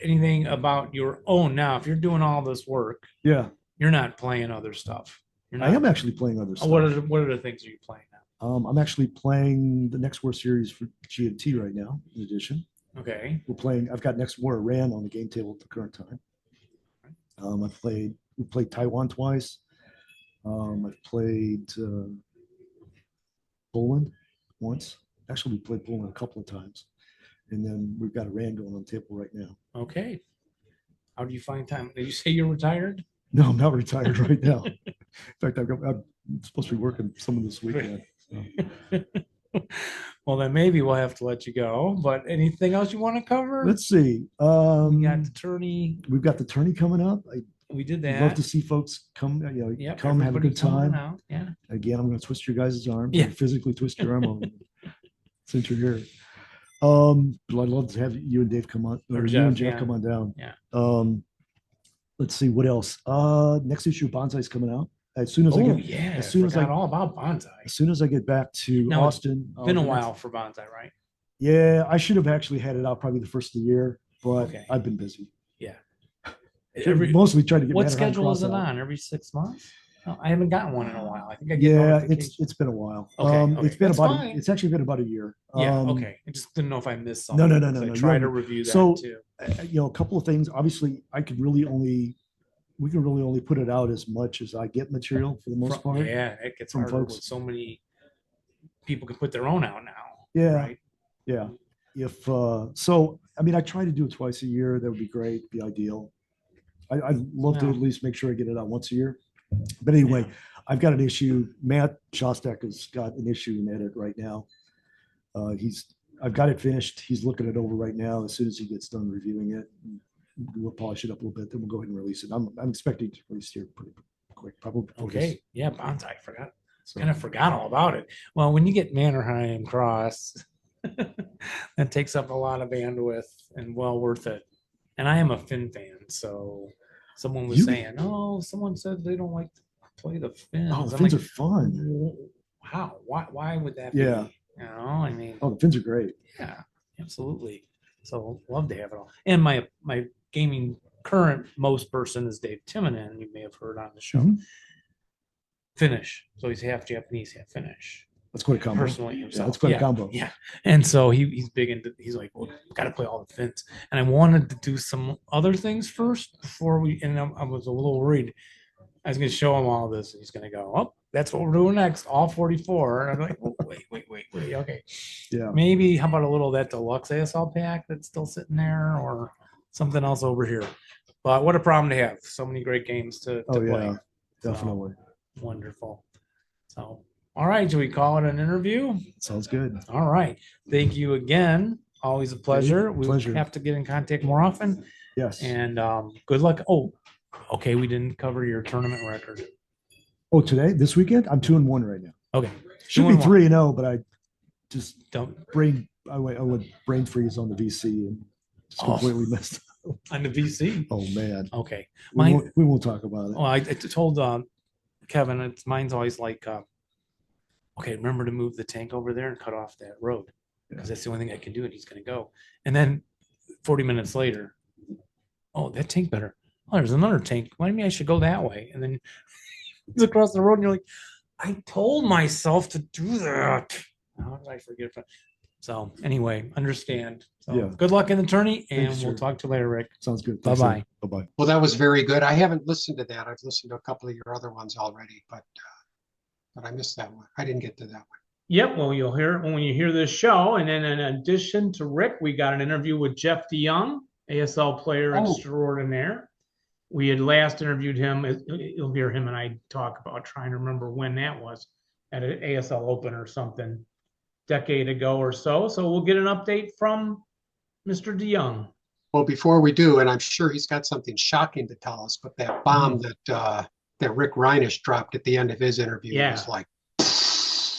anything about your own now? If you're doing all this work, you're not playing other stuff. You're I am not? actually playing other stuff. What are the things are you playing now? I'm actually playing the Next War series for G&T right now. In addition, Okay. I've got Next War Iran on the game table at the current time. We played Taiwan twice. I've played Poland once. Actually, we played Poland a couple of times. And then we've got Iran going on the table right now. Okay. How do you find time? Did you say you're retired? No, I'm not retired right now. In fact, I'm supposed to be working some of this weekend. So. Well, then maybe we'll have to let you go. But anything else you want to cover? Let's see. We got the tourney. We've got the tourney coming up. We did I'd that. love to see folks come. Yep, come have a everybody good time. out. Yeah. Again, I'm going to twist your guys' arms. Yeah. Physically twist your arm on since you're here. But I'd love to have you and Dave come on, or you and Jeff come on down. Yeah. Let's see what else. Next issue of Bonsai is coming out. As soon as I all about bonsai. As soon as I get back to Now, Austin. It's been a while for bonsai, right? Yeah, I should have actually had it out probably the first of the year, but I've been busy. Yeah. Mostly trying to get. What Mannerheim schedule Cross is it out. on? Every 6 months? No, I haven't gotten one in a while. I think I get it's been a while. Okay, It's been that's about fine. It's actually been about a year. Yeah, okay. I just didn't know if I missed something. No. I try to review that So, too. A couple of things. Obviously, we can really only put it out as much as I get material for the most part. Yeah, it gets from harder folks. with so many people can put their own out now. Yeah. Right. Yeah. I try to do it twice a year. That would be great, be ideal. I'd love to at least make sure I get it out once a year. But anyway, I've got an issue. Matt Shostak has got an issue in edit right now. I've got it finished. He's looking it over right now. As soon as he gets done reviewing it, we'll polish it up a little bit. Then we'll go ahead and release it. I'm expecting to release here pretty quick, probably. Okay. Yeah, bonsai. I forgot. Kind of forgot all about it. Well, when you get Mannerheim Cross, that takes up a lot of bandwidth and well worth it. And I am a Finn fan, so someone was saying, "Oh, someone said they don't like to play the Finns." Oh, the Finns are fun. How? Why would that be? Yeah. The Finns are great. Yeah, absolutely. So love to have it all. And my gaming current most person is Dave Timonen. You may have heard on the show. Mm-hmm. Finnish. So he's half Japanese, half Finnish. That's quite a combo. Personally himself. Yeah, that's quite a combo. Yeah. And so he's big into, he's like, well, got to play all the Finns. And I wanted to do some other things first before I was a little worried. I was going to show him all this. And he's going to go, oh, that's what we're doing next. All 44. And I'm like, oh, wait. Okay. Yeah. Maybe how about a little of that deluxe ASL pack that's still sitting there or something else over here. But what a problem to have. So many great games to play. Yeah, definitely. So, wonderful. So, all right. Should we call it an interview? Sounds good. All right. Thank you again. Always a pleasure. We Pleasure. have to get in contact more often. Yes. And good luck. Oh, okay. We didn't cover your tournament record. Oh, this weekend, I'm 2-1 right now. Okay. Should be 3-0, but I just don't I went brain freeze on the VC and just completely messed up. On the VC. Oh man. Okay. We won't talk about it. Well, I told Kevin, mine's always like, okay, remember to move the tank over there and cut off that road because that's the only thing I can do. And he's going to go. And then 40 minutes later, oh, that tank better. Oh, there's another tank. Maybe I should go that way. And then he's across the road and you're like, I told myself to do that. How did I forget? So anyway, understand. So good luck in the tourney and we'll talk to you later, Rick. Sounds good. Bye-bye. Bye-bye. Well, that was very good. I haven't listened to that. I've listened to a couple of your other ones already, but I missed that one. I didn't get to that one. Yep. Well, you'll hear it when you hear this show. And then in addition to Rick, we got an interview with Jeff DeYoung, ASL player extraordinaire. We had last interviewed him. You'll hear him and I talk about trying to remember when that was at an ASL Open or something, decade ago or so. So we'll get an update from Mr. DeYoung. Well, before we do, and I'm sure he's got something shocking to tell us, but that bomb that Rick Reinesch dropped at the end of his interview was like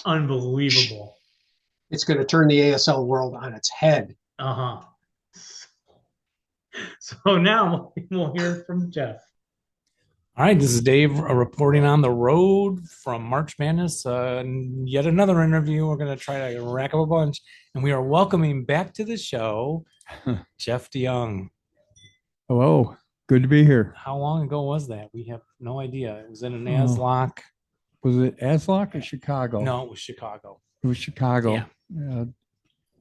unbelievable. It's going to turn the ASL world on its head. So now we'll hear from Jeff. All right, this is Dave reporting on the road from March Madness. Yet another interview. We're going to try to rack up a bunch. And we are welcoming back to the show, Jeff DeYoung. Hello, good to be here. How long ago was that? We have no idea. It was in a NASLOC. Was it Aslock or Chicago? No, it was Chicago. It was Chicago. Yeah.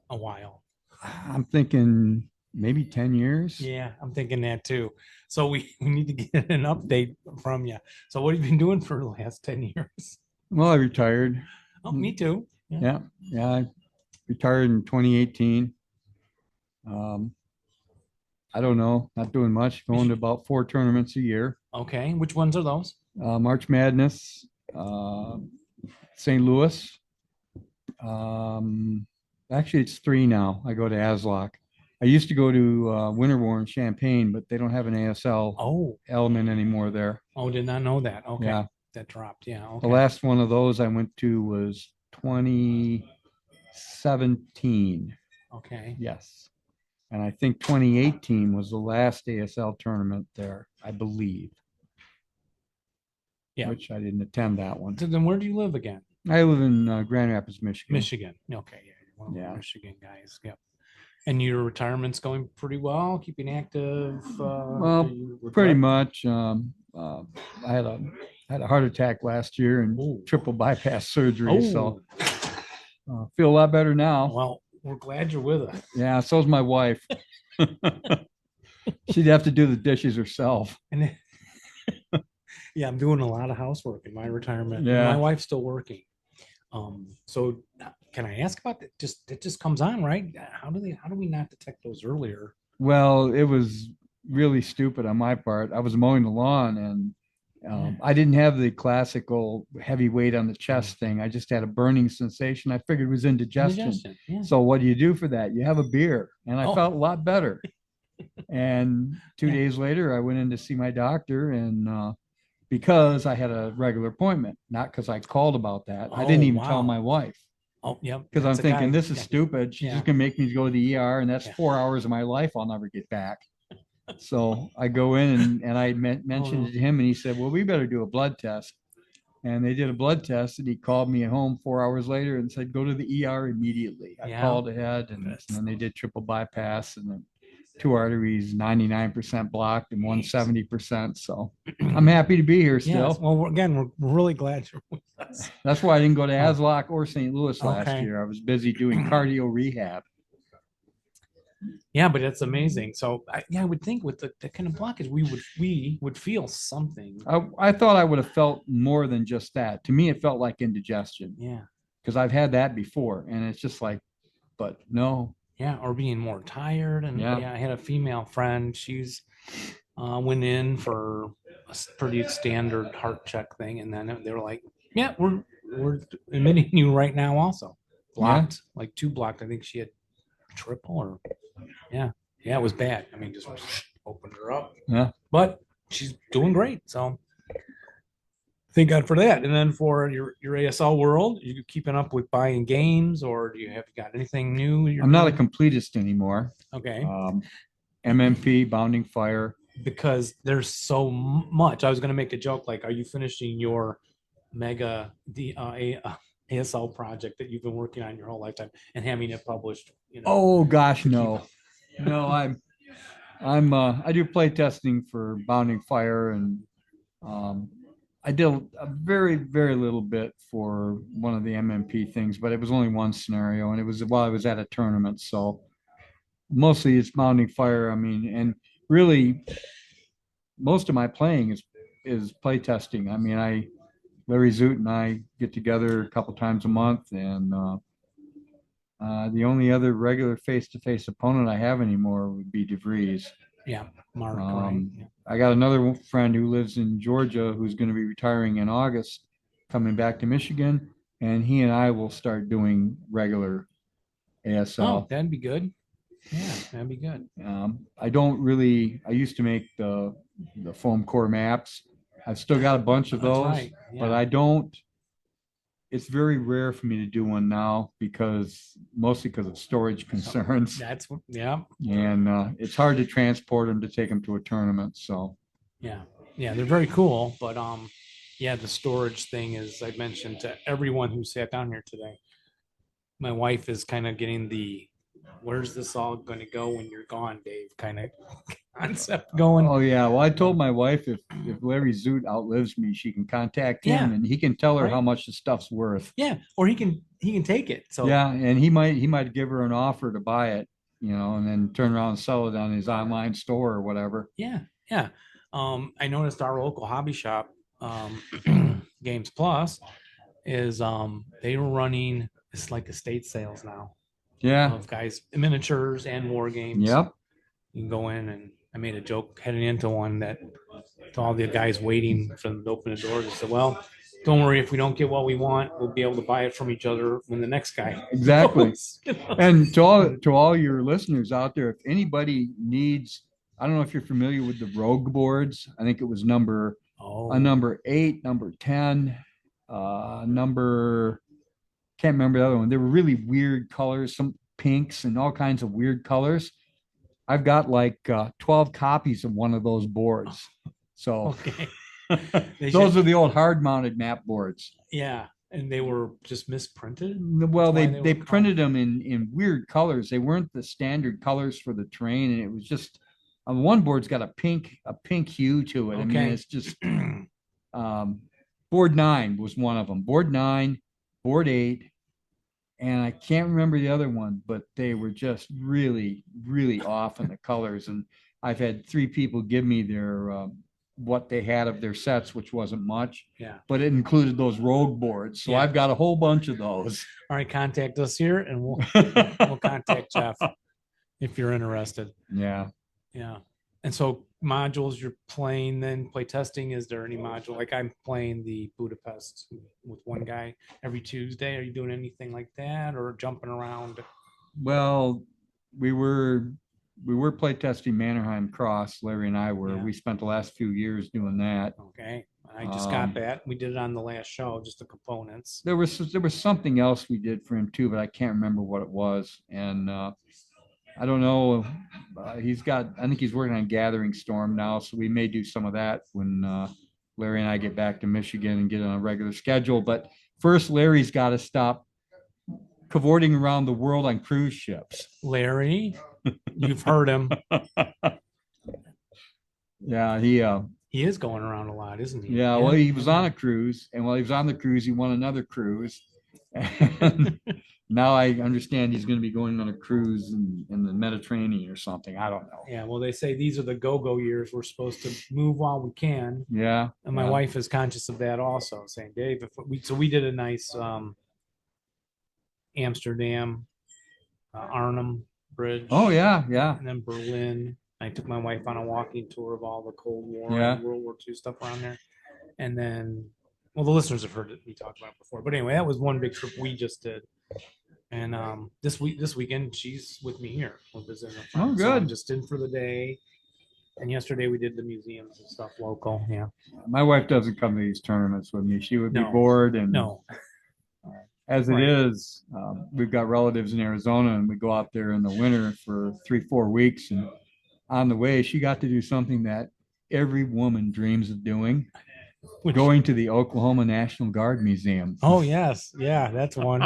A while. I'm thinking maybe 10 years. Yeah, I'm thinking that too. So we need to get an update from you. So what have you been doing for the last 10 years? Well, I retired. Oh, me too. Yeah. I retired in 2018. I don't know, not doing much, going to about 4 tournaments a year. Okay. Which ones are those? March Madness, St. Louis. Actually, it's 3 now. I go to Aslock. I used to go to Winter War in Champaign, but they don't have an ASL element anymore there. Oh, did not know that. Okay. Yeah. That dropped. Yeah. Okay. The last one of those I went to was 2017. Okay. Yes. And I think 2018 was the last ASL tournament there, I believe. Yeah. Which I didn't attend that one. So then where do you live again? I live in Grand Rapids, Michigan. Michigan. Okay. Yeah. You're one of Yeah. the Michigan guys. Yep. And your retirement's going pretty well, keeping active. Well, do you pretty regret- much. I had a heart attack last year and Ooh. triple bypass surgery, so Oh, feel a lot better now. well, we're glad you're with us. Yeah, so's my wife. She'd have to do the dishes herself. And yeah, I'm doing a lot of housework in my retirement. And Yeah. my wife's still working. So can I ask about that? It just comes on, right? How do we not detect those earlier? Well, it was really stupid on my part. I was mowing the lawn and I didn't have the classical heavy weight on the chest thing. I just had a burning sensation. I figured it was indigestion. Yeah. So what do you do for that? You have a beer. And I Oh. felt a lot better. And 2 Yeah. days later, I went in to see my doctor and because I had a regular appointment, not because I called about that. I didn't Oh, even tell wow. my wife Oh, yeah. because I'm that's a thinking guy- this is yeah. stupid. She's Yeah. just gonna make me go to the ER, and that's Yeah. 4 hours of my life I'll never get back. So I go in and I mentioned no. it to him, and he said, "Well, we better do a blood test." And they did a blood test, and he called me at home 4 hours later and said, "Go to the ER immediately." I Yeah. called ahead, and then they did triple bypass, and then 2 arteries 99% blocked and 170%. So I'm happy to be here still. Yes. Well, we're really glad you're with us. That's why I didn't go to Aslock or St. Louis last Okay. year. I was busy doing cardio rehab. Yeah, but it's amazing. So I would think with the kind of blockage, we would feel something. I thought I would have felt more than just that. To me, it felt like indigestion Yeah. because I've had that before, and it's just like, but no. Yeah, or being more tired. And Yeah. I had a female friend. She's went in for a pretty standard heart check thing, and then they were like, "Yeah, we're admitting you right now, also blocked, like 2 blocked. I think she had triple or yeah, it was bad. I mean, just opened her up. Yeah. But she's doing great. So thank God for that. And then for your ASL world, you keeping up with buying games, or do you have got anything new? I'm not a completist anymore. Okay. MMP, Bounding Fire. Because there's so much. I was going to make a joke like, are you finishing your mega ASL project that you've been working on your whole lifetime and having it published? Oh gosh, no. No, I do play testing for Bounding Fire, and I did a very, very little bit for one of the MMP things, but it was only one scenario, and it was while I was at a tournament. So mostly it's Bounding Fire. I mean, and really most of my playing is play testing. I mean, Larry Zoot and I get together a couple times a month, and the only other regular face-to-face opponent I have anymore would be DeVries. Yeah, Mark. Right. Yeah. I got another friend who lives in Georgia who's going to be retiring in August, coming back to Michigan, and he and I will start doing regular ASL. Oh, that'd be good. Yeah, that'd be good. I used to make the foam core maps. I've still got a bunch of That's those, right. but Yeah. It's very rare for me to do one now mostly because of storage concerns. Yeah. And it's hard to transport them to take them to a tournament. So Yeah, they're very cool, but the storage thing is, I mentioned to everyone who sat down here today, my wife is kind of getting where's this all going to go when you're gone, Dave, kind of concept going. Oh yeah. Well, I told my wife if Larry Zoot outlives me, she can contact him Yeah. and he can tell her Right. how much the stuff's worth. Yeah, or he can take it. So Yeah, and he might give her an offer to buy it, and then turn around and sell it on his online store or whatever. yeah, yeah. I noticed our local hobby shop, Games Plus, is they were running it's like estate sales now Yeah. of guys miniatures and war games. Yep. You can go in, and I made a joke heading into one that to all the guys waiting for them to open the doors. I said, "Well, don't worry, if we don't get what we want, we'll be able to buy it from each other when the next guy." Exactly. goes, you know? And to all your listeners out there, if anybody needs, I don't know if you're familiar with the Rogue boards. I think it was number 8, number 10, can't remember the other one. They were really weird colors, some pinks and all kinds of weird colors. I've got like 12 copies of one of those boards. So Okay. those are the old hard mounted map boards. Yeah, and they were just misprinted. Well, That's why they were printed them in weird colors. They weren't the standard colors for the terrain, and it was just on one board's got a pink hue to it. I mean, Okay. it's just board 9 was one of them. Board 9, board 8, and I can't remember the other one, but they were just really, really off in the colors. And I've had 3 people give me their what they had of their sets, which wasn't much. Yeah. But it included those Rogue boards. So Yeah. I've got a whole bunch of those. All right, contact us here, and we'll contact Jeff if you're interested. Yeah. Yeah. And so modules you're playing, then play testing. Is there any module like I'm playing the Budapest with one guy every Tuesday? Are you doing anything like that or jumping around? Well, we were play testing Mannerheim Cross. Larry and I were. Yeah. We spent the last few years doing that. Okay. I just got that. We did it on the last show, just the components. There was something else we did for him too, but I can't remember what it was. And I don't know. I think he's working on Gathering Storm now, so we may do some of that when Larry and I get back to Michigan and get on a regular schedule. But first, Larry's got to stop cavorting around the world on cruise ships. Larry, you've heard him. Yeah, He is going around a lot, isn't he? yeah. Well, he was on a cruise, and while he was on the cruise, he won another cruise. And now I understand he's going to be going on a cruise in the Mediterranean or something. I don't know. Yeah, well, they say these are the go-go years. We're supposed to move while we can. Yeah. And my yeah. wife is conscious of that also, saying, Dave, we did a nice Amsterdam, Arnhem Bridge. Oh yeah, yeah. And then Berlin. I took my wife on a walking tour of all the Cold War Yeah. and World War II stuff around there. And then, well, the listeners have heard me talk about it before. But anyway, that was one big trip we just did. And this weekend, she's with me here. We're visiting a friend. Oh, So I'm good. just in for the day. And yesterday we did the museums and stuff local. Yeah. My wife doesn't come to these tournaments with me. She would be No. bored. And No. as it Right. is, we've got relatives in Arizona, and we go out there in the winter for 3-4 weeks. And on the way, she got to do something that every woman dreams of doing: going to the Oklahoma National Guard Museum. Oh, yes. Yeah, that's one.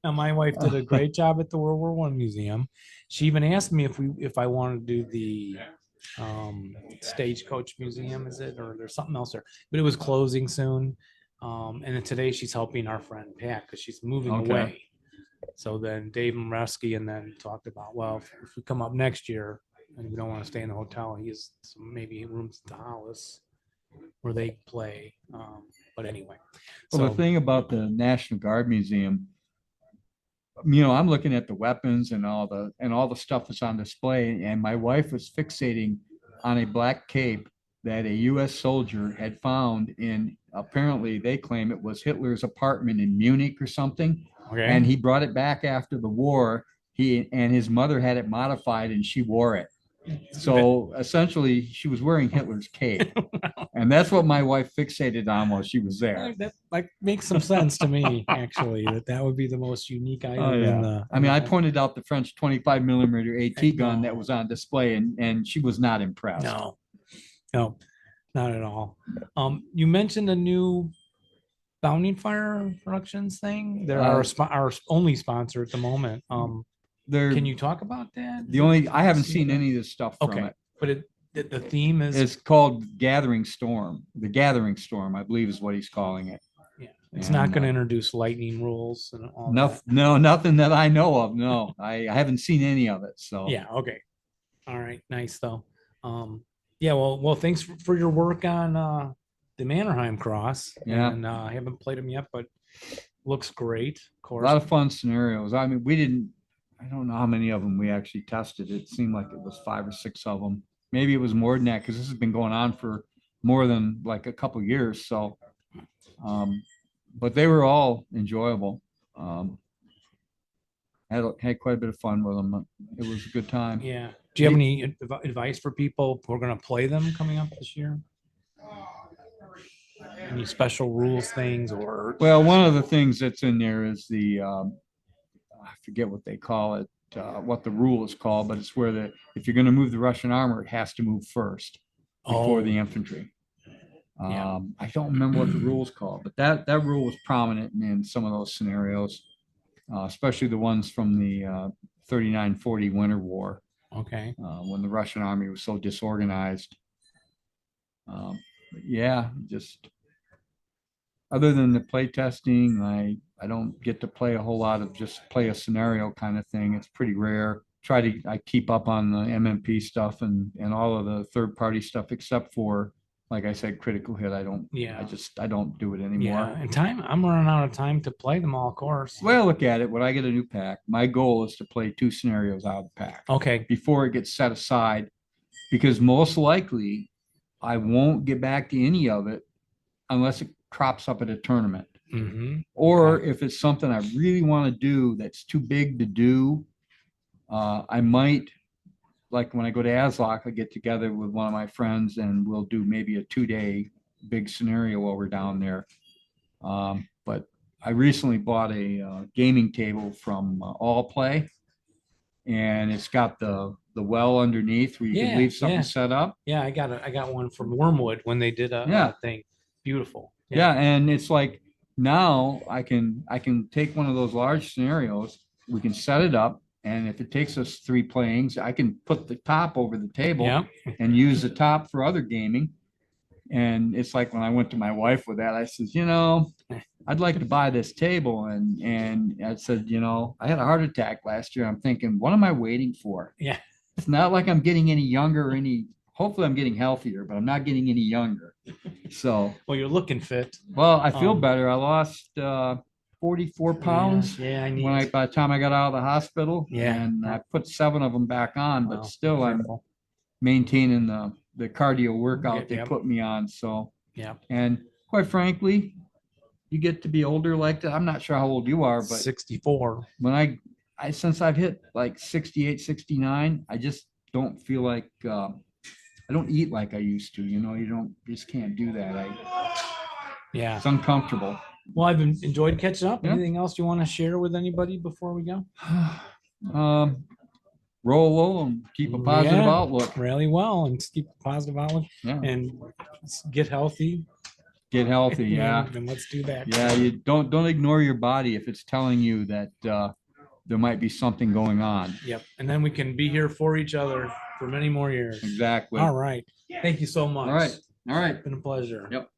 Now, my wife did a great job at the World War I Museum. She even asked me if I wanted to do the Stagecoach Museum, is it? Or there's something else there. But it was closing soon. And then today she's helping our friend Pat because she's moving Okay. away. So then Dave Mresky and then talked about, well, if we come up next year and we don't want to stay in the hotel, he has some maybe rooms at the Hollis where they play. But anyway. Well, the thing about the National Guard Museum, I'm looking at the weapons and all the stuff that's on display, and my wife was fixating on a black cape that a U.S. soldier had found in, apparently they claim it was Hitler's apartment in Munich or something. Okay. And he brought it back after the war. He and his mother had it modified, and she wore it. So essentially, she was wearing Hitler's cape, and that's what my wife fixated on while she was there. That like makes some sense to me, actually, that would be the most unique item. Oh, yeah. In the, I mean, I pointed out the French 25 millimeter AT gun that was on display, and she was not impressed. No, not at all. You mentioned a new Bounding Fire Productions thing. They're our only sponsor at the moment. They're Can you talk about that? I haven't seen any of the stuff from Okay, it. but the theme is It's called Gathering Storm. The Gathering Storm, I believe, is what he's calling it. yeah, it's not And, going to introduce lightning rules and all Nothing, that. no, nothing that I know of. No, I haven't seen any of it. So Yeah, okay. All right, nice though. Yeah, well, thanks for your work on the Mannerheim Cross. Yeah. And I haven't played them yet, but looks great, of a course. lot of fun scenarios. I mean, I don't know how many of them we actually tested. It seemed like it was 5 or 6 of them. Maybe it was more than that because this has been going on for more than like a couple years. So, but they were all enjoyable. Had quite a bit of fun with them. It was a good time. Yeah. Do you have any advice for people who are going to play them coming up this year? Any special rules things or? Well, one of the things that's in there is I forget what they call it, what the rule is called, but it's where if you're going to move the Russian armor, it has to move first before the infantry. Yeah. I don't remember what the rule is called, but that rule was prominent in some of those scenarios, especially the ones from the 39-40 Winter War, Okay. when the Russian army was so disorganized. But yeah, just other than the play testing, I don't get to play a whole lot of just play a scenario kind of thing. It's pretty rare. I keep up on the MMP stuff and all of the third party stuff except for, like I said, critical hit. I don't do it anymore. Yeah. And I'm running out of time to play them all, of course. Well, look at it. When I get a new pack, my goal is to play 2 scenarios out of the pack Okay. before it gets set aside, because most likely I won't get back to any of it unless it crops up at a tournament. Mm-hmm. Or if it's something I really want to do that's too big to do, I might, like when I go to ASLOC, I get together with one of my friends and we'll do maybe a 2-day big scenario while we're down there. But I recently bought a gaming table from All Play, and it's got the well underneath where you can leave something set up. Yeah, I got one from Wormwood when they did a thing. Beautiful. Yeah, and it's like now I can take one of those large scenarios, we can set it up, and if it takes us 3 playings, I can put the top over the table and use the top for other gaming. And it's like when I went to my wife with that, I said, I'd like to buy this table. And I said, I had a heart attack last year. I'm thinking, what am I waiting for? Yeah. It's not like I'm getting any younger or hopefully I'm getting healthier, but I'm not getting any younger. So. Well, you're looking fit. Well, I feel better. I lost 44 pounds by the time I got out of the hospital. Yeah. And I put 7 of them back on, but still I'm maintaining the cardio workout they put me on. So, yeah. And quite frankly, you get to be older like that. I'm not sure how old you are, but 64. When since I've hit like 68, 69, I just don't feel like, I don't eat like I used to, you just can't do that. Yeah. It's uncomfortable. Well, I've enjoyed catching up. Yeah. Anything else you want to share with anybody before we go? Roll low and keep a positive outlook. Really well, and keep a positive outlook. Yeah. And get healthy. Get healthy, yeah. And let's do that. Yeah, you don't ignore your body if it's telling you that there might be something going on. Yep. And then we can be here for each other for many more years. Exactly. All right. Thank you so much. All right. It's been a pleasure. Yep.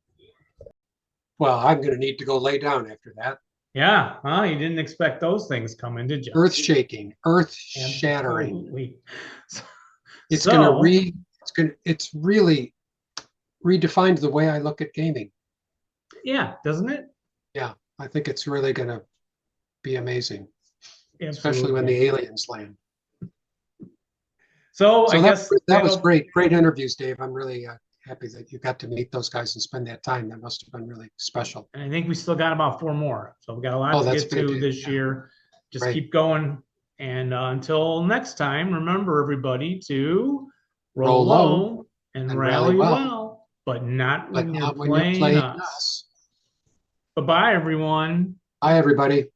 Well, I'm going to need to go lay down after that. Yeah. Huh? You didn't expect those things coming, did you? Earth shaking, earth shattering. Absolutely. It's really redefined the way I look at gaming. Yeah, doesn't it? Yeah, I think it's really going to be amazing, Absolutely. especially when the aliens land. So I guess that was great. Great interviews, Dave. I'm really happy that you got to meet those guys and spend that time. That must have been really special. And I think we still got about 4 more. So we've got a lot to get to this year. Just keep going. And until next time, remember everybody to roll low and rally well, but not when you're playing us. Bye-bye, everyone. Bye, everybody.